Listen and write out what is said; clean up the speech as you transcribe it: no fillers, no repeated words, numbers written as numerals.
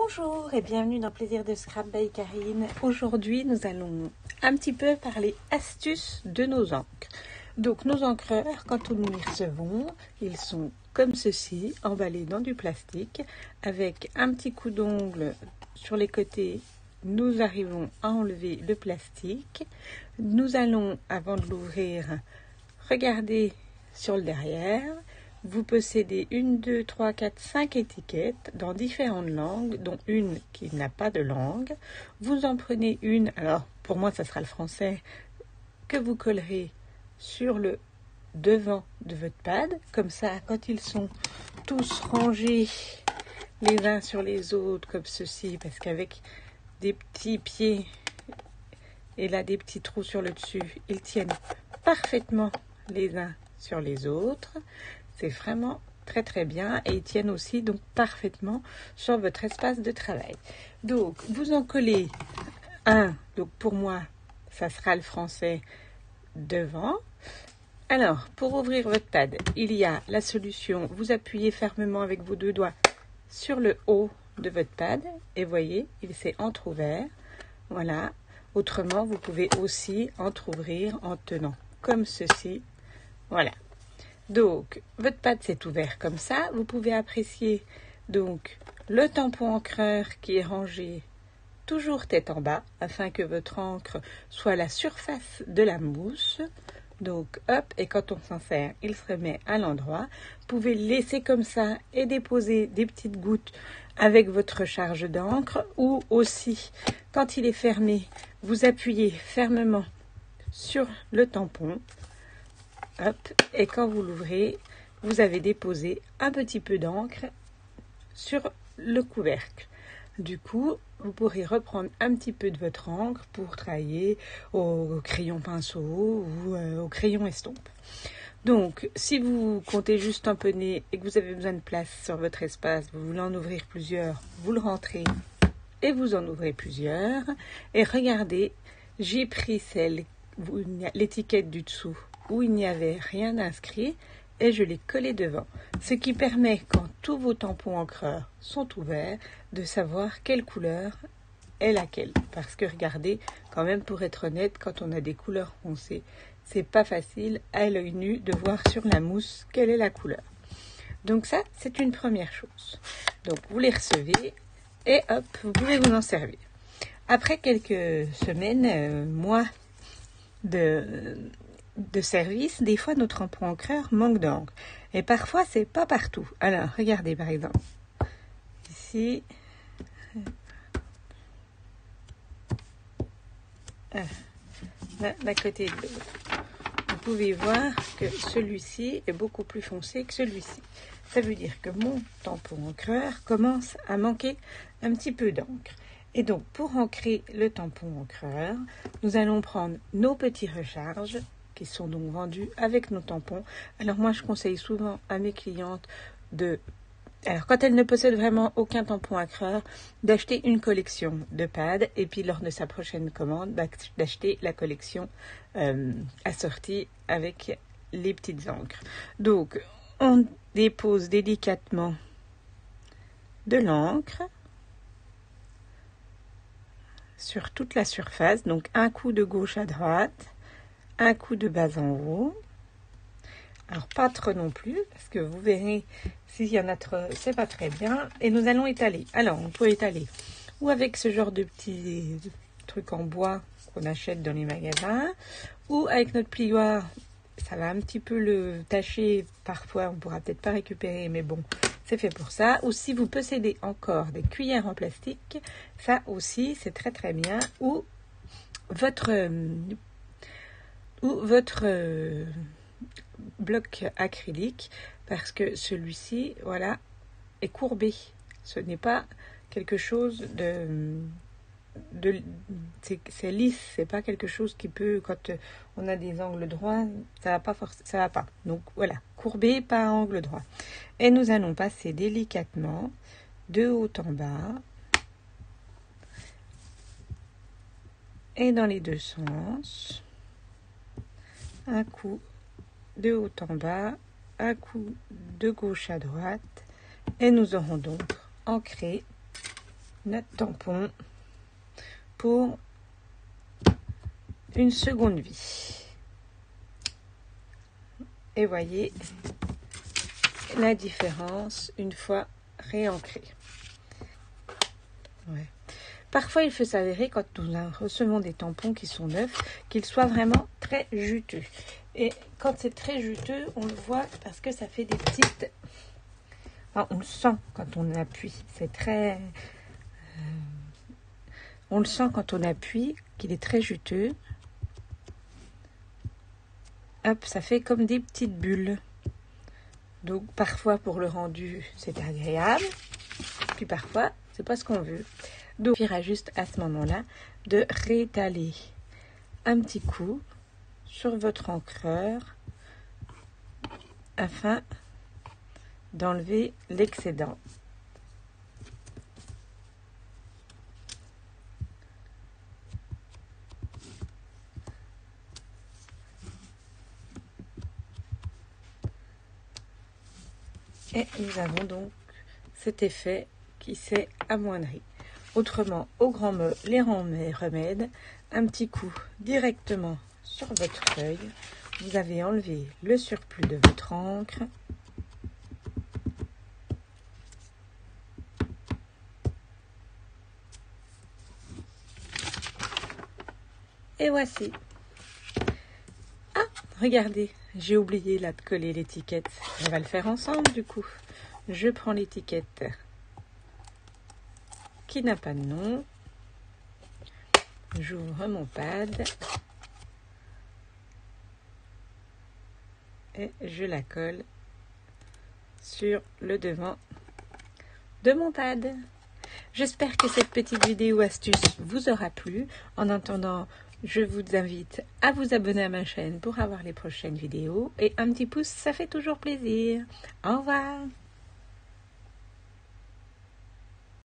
Bonjour et bienvenue dans Plaisir de Scrap by Karine. Aujourd'hui, nous allons un petit peu parler astuces de nos encres. Donc, nos encreurs, quand nous les recevons, ils sont comme ceci, emballés dans du plastique, avec un petit coup d'ongle sur les côtés. Nous arrivons à enlever le plastique. Nous allons, avant de l'ouvrir, regarder sur le derrière. Vous possédez 1, 2, 3, 4, 5 étiquettes dans différentes langues, dont une qui n'a pas de langue. Vous en prenez une, alors pour moi ça sera le français, que vous collerez sur le devant de votre pad. Comme ça, quand ils sont tous rangés les uns sur les autres, comme ceci, parce qu'avec des petits pieds et là des petits trous sur le dessus, ils tiennent parfaitement les uns sur les autres. C'est vraiment très très bien et ils tiennent aussi donc parfaitement sur votre espace de travail. Donc vous en collez un, donc pour moi ça sera le français devant. Alors pour ouvrir votre pad, il y a la solution, vous appuyez fermement avec vos deux doigts sur le haut de votre pad et voyez, il s'est entrouvert. Voilà, autrement vous pouvez aussi entrouvrir en tenant comme ceci. Voilà. Donc, votre pad s'est ouvert comme ça. Vous pouvez apprécier donc le tampon encreur qui est rangé toujours tête en bas afin que votre encre soit à la surface de la mousse. Donc, hop, et quand on s'en sert, il se remet à l'endroit. Vous pouvez le laisser comme ça et déposer des petites gouttes avec votre charge d'encre ou aussi, quand il est fermé, vous appuyez fermement sur le tampon. Hop, et quand vous l'ouvrez, vous avez déposé un petit peu d'encre sur le couvercle. Du coup, vous pourrez reprendre un petit peu de votre encre pour travailler au crayon pinceau ou au crayon estompe. Donc, si vous comptez juste tamponner et que vous avez besoin de place sur votre espace, vous voulez en ouvrir plusieurs, vous le rentrez et vous en ouvrez plusieurs. Et regardez, j'ai pris l'étiquette du dessous où il n'y avait rien inscrit et je l'ai collé devant. Ce qui permet, quand tous vos tampons encreurs sont ouverts, de savoir quelle couleur est laquelle. Parce que regardez, quand même pour être honnête, quand on a des couleurs foncées, c'est pas facile à l'œil nu de voir sur la mousse quelle est la couleur. Donc ça, c'est une première chose. Donc vous les recevez et hop, vous pouvez vous en servir. Après quelques semaines, mois de service, des fois notre tampon encreur manque d'encre. Et parfois, c'est pas partout. Alors, regardez par exemple. Ici. D'un côté de l'autre. Vous pouvez voir que celui-ci est beaucoup plus foncé que celui-ci. Ça veut dire que mon tampon encreur commence à manquer un petit peu d'encre. Et donc, pour ancrer le tampon encreur, nous allons prendre nos petits recharges qui sont donc vendus avec nos tampons. Alors moi, je conseille souvent à mes clientes alors quand elles ne possèdent vraiment aucun tampon encreur, d'acheter une collection de pads et puis lors de sa prochaine commande, d'acheter la collection assortie avec les petites encres. Donc, on dépose délicatement de l'encre sur toute la surface, donc un coup de gauche à droite, un coup de bas en haut. Alors pas trop non plus, parce que vous verrez, s'il y en a trop, c'est pas très bien. Et nous allons étaler. Alors, on peut étaler ou avec ce genre de petits trucs en bois qu'on achète dans les magasins, ou avec notre plioir. Ça va un petit peu le tâcher, parfois on pourra peut-être pas récupérer, mais bon, c'est fait pour ça. Ou si vous possédez encore des cuillères en plastique, ça aussi c'est très très bien. Ou votre bloc acrylique, parce que celui-ci, voilà, est courbé. Ce n'est pas quelque chose c'est lisse, c'est pas quelque chose qui peut, quand on a des angles droits, ça va pas. Donc voilà, courbé, pas angle droit. Et nous allons passer délicatement de haut en bas et dans les deux sens. Un coup de haut en bas, un coup de gauche à droite, et nous aurons donc ancré notre tampon pour une seconde vie. Et voyez la différence une fois réancré. Ouais. Parfois, il peut s'avérer, quand nous recevons des tampons qui sont neufs, qu'ils soient vraiment très juteux. Et quand c'est très juteux, on le voit parce que ça fait des petites... Enfin, on le sent quand on appuie. C'est très... On le sent quand on appuie, qu'il est très juteux. Hop, ça fait comme des petites bulles. Donc, parfois, pour le rendu, c'est agréable. Puis parfois, c'est pas ce qu'on veut. Donc, il suffira juste à ce moment-là de réétaler un petit coup sur votre encreur afin d'enlever l'excédent. Et nous avons donc cet effet qui s'est amoindri. Autrement, au grand mot, les remèdes, un petit coup directement sur votre feuille. Vous avez enlevé le surplus de votre encre. Et voici. Ah, regardez, j'ai oublié là de coller l'étiquette. On va le faire ensemble du coup. Je prends l'étiquette qui n'a pas de nom. J'ouvre mon pad. Et je la colle sur le devant de mon pad. J'espère que cette petite vidéo astuce vous aura plu. En attendant, je vous invite à vous abonner à ma chaîne pour avoir les prochaines vidéos. Et un petit pouce, ça fait toujours plaisir. Au revoir.